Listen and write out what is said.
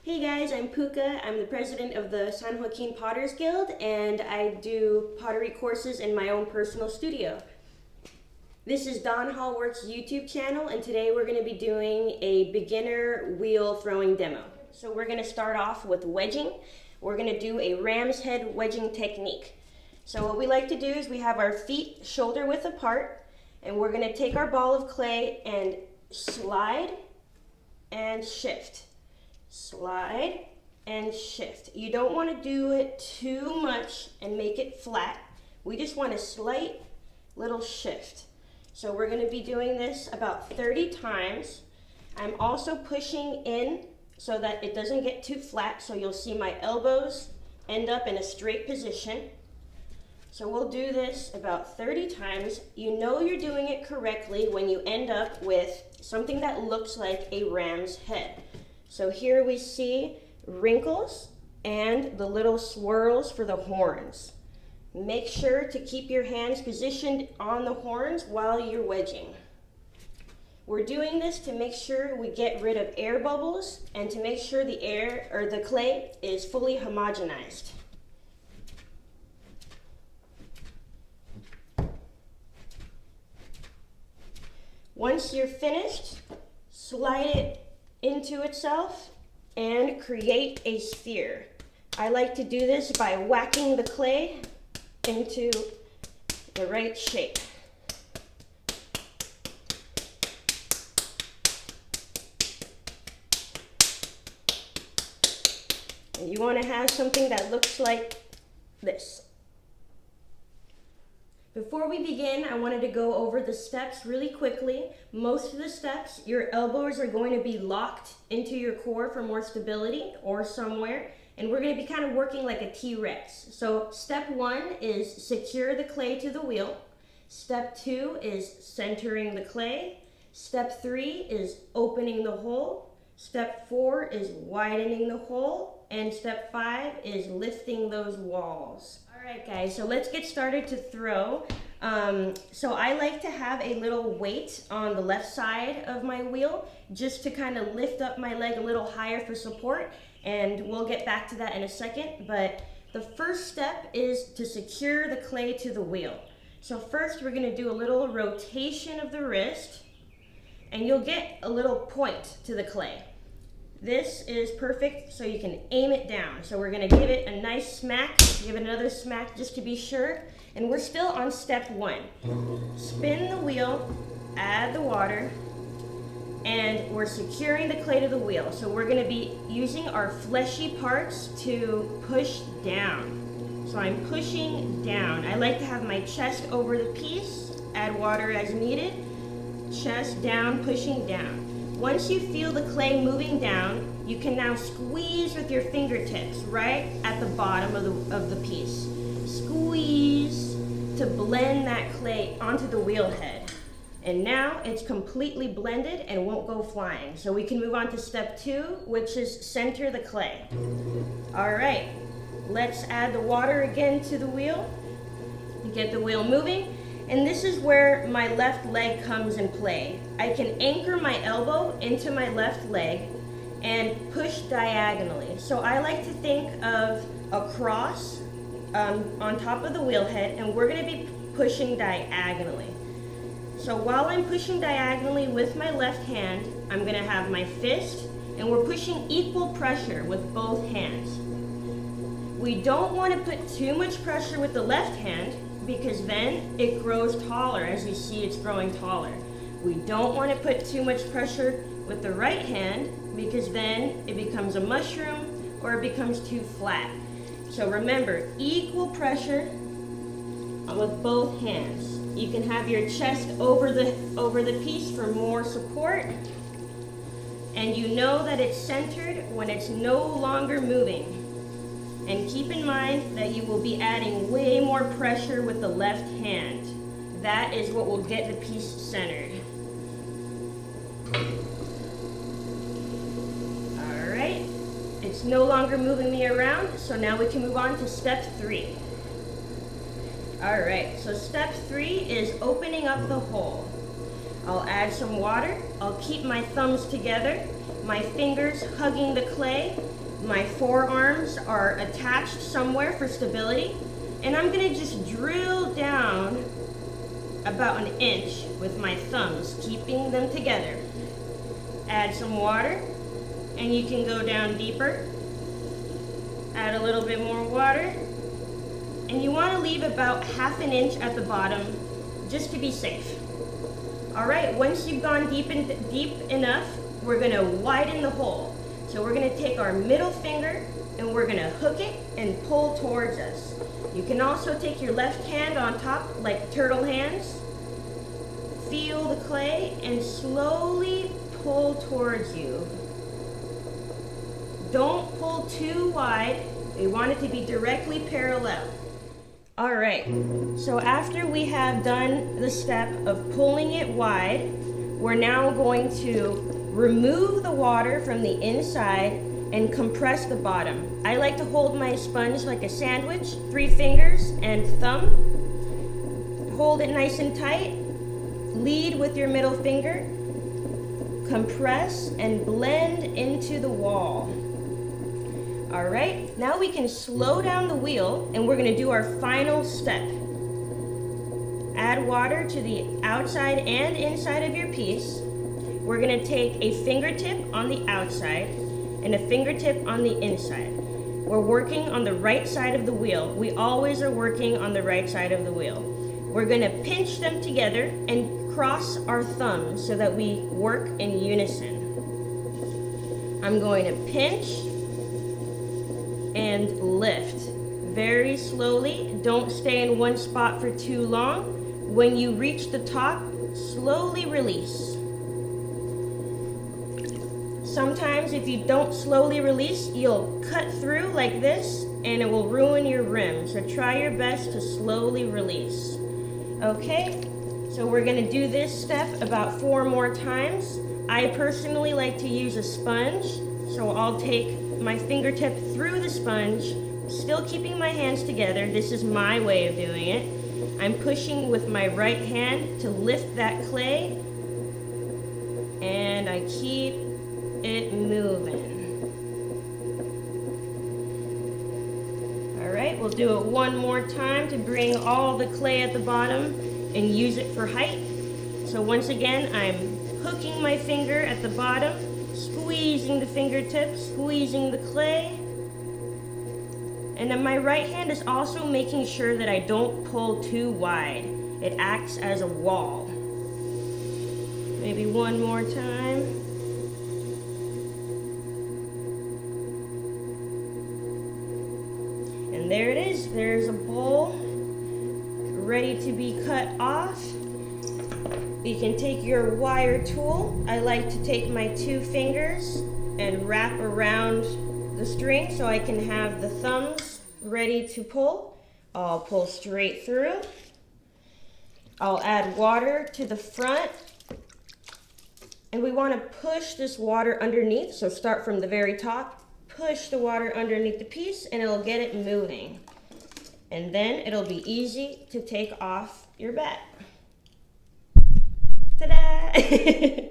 Hey guys, I'm Puka. I'm the president of the San Joaquin Potters Guild, and I do pottery courses in my own personal studio. This is Don Hallwork's YouTube channel, and today we're going to be doing a beginner wheel throwing demo. So we're going to start off with wedging. We're going to do a ram's head wedging technique. So what we like to do is we have our feet shoulder width apart, and we're going to take our ball of clay and slide and shift. Slide and shift. You don't want to do it too much and make it flat. We just want a slight little shift. So we're going to be doing this about 30 times. I'm also pushing in so that it doesn't get too flat, so you'll see my elbows end up in a straight position. So we'll do this about 30 times. You know you're doing it correctly when you end up with something that looks like a ram's head. So here we see wrinkles and the little swirls for the horns. Make sure to keep your hands positioned on the horns while you're wedging. We're doing this to make sure we get rid of air bubbles and to make sure the air or the clay is fully homogenized. Once you're finished, slide it into itself and create a sphere. I like to do this by whacking the clay into the right shape. And you want to have something that looks like this. Before we begin, I wanted to go over the steps really quickly. Most of the steps, your elbows are going to be locked into your core for more stability or somewhere, and we're going to be kind of working like a T-Rex. So step 1 is secure the clay to the wheel. Step 2 is centering the clay. Step 3 is opening the hole. Step 4 is widening the hole. And step 5 is lifting those walls. Alright guys, so let's get started to throw. So I like to have a little weight on the left side of my wheel just to kind of lift up my leg a little higher for support, and we'll get back to that in a second. But the first step is to secure the clay to the wheel. So first we're going to do a little rotation of the wrist, and you'll get a little point to the clay. This is perfect so you can aim it down. So we're going to give it a nice smack, give it another smack just to be sure. And we're still on step 1. Spin the wheel, add the water, and we're securing the clay to the wheel. So we're going to be using our fleshy parts to push down. So I'm pushing down. I like to have my chest over the piece, add water as needed, chest down, pushing down. Once you feel the clay moving down, you can now squeeze with your fingertips right at the bottom of the piece. Squeeze to blend that clay onto the wheel head. And now it's completely blended and won't go flying. So we can move on to step 2, which is center the clay. All right, let's add the water again to the wheel. Get the wheel moving. And this is where my left leg comes in play. I can anchor my elbow into my left leg and push diagonally. So I like to think of a cross on top of the wheel head, and we're going to be pushing diagonally. So while I'm pushing diagonally with my left hand, I'm going to have my fist, and we're pushing equal pressure with both hands. We don't want to put too much pressure with the left hand, because then it grows taller. As you see, it's growing taller. We don't want to put too much pressure with the right hand, because then it becomes a mushroom or it becomes too flat. So remember, equal pressure with both hands. You can have your chest over the piece for more support, and you know that it's centered when it's no longer moving. And keep in mind that you will be adding way more pressure with the left hand. That is what will get the piece centered. All right, it's no longer moving me around, so now we can move on to step 3. All right, so step 3 is opening up the hole. I'll add some water, I'll keep my thumbs together, my fingers hugging the clay. My forearms are attached somewhere for stability. And I'm gonna just drill down about an inch with my thumbs, keeping them together. Add some water, and you can go down deeper. Add a little bit more water. And you wanna leave about half an inch at the bottom, just to be safe. All right, once you've gone deep enough, we're gonna widen the hole. So we're gonna take our middle finger and we're gonna hook it and pull towards us. You can also take your left hand on top like turtle hands. Feel the clay and slowly pull towards you. Don't pull too wide. We want it to be directly parallel. All right, so after we have done the step of pulling it wide, we're now going to remove the water from the inside and compress the bottom. I like to hold my sponge like a sandwich, 3 fingers and thumb. Hold it nice and tight. Lead with your middle finger. Compress and blend into the wall. All right, now we can slow down the wheel and we're gonna do our final step. Add water to the outside and inside of your piece. We're gonna take a fingertip on the outside and a fingertip on the inside. We're working on the right side of the wheel. We always are working on the right side of the wheel. We're gonna pinch them together and cross our thumbs so that we work in unison. I'm going to pinch and lift very slowly. Don't stay in one spot for too long. When you reach the top, slowly release. Sometimes if you don't slowly release, you'll cut through like this and it will ruin your rim. So try your best to slowly release. Okay, so we're gonna do this step about 4 more times. I personally like to use a sponge, so I'll take my fingertip through the sponge, still keeping my hands together. This is my way of doing it. I'm pushing with my right hand to lift that clay, and I keep it moving. All right, we'll do it one more time to bring all the clay at the bottom and use it for height. So once again, I'm hooking my finger at the bottom, squeezing the fingertips, squeezing the clay. And then my right hand is also making sure that I don't pull too wide. It acts as a wall. Maybe one more time. And there it is. There's a bowl ready to be cut off. You can take your wire tool. I like to take my 2 fingers and wrap around the string so I can have the thumbs ready to pull. I'll pull straight through. I'll add water to the front. And we want to push this water underneath. So start from the very top, push the water underneath the piece and it'll get it moving. And then it'll be easy to take off your bat. Ta-da!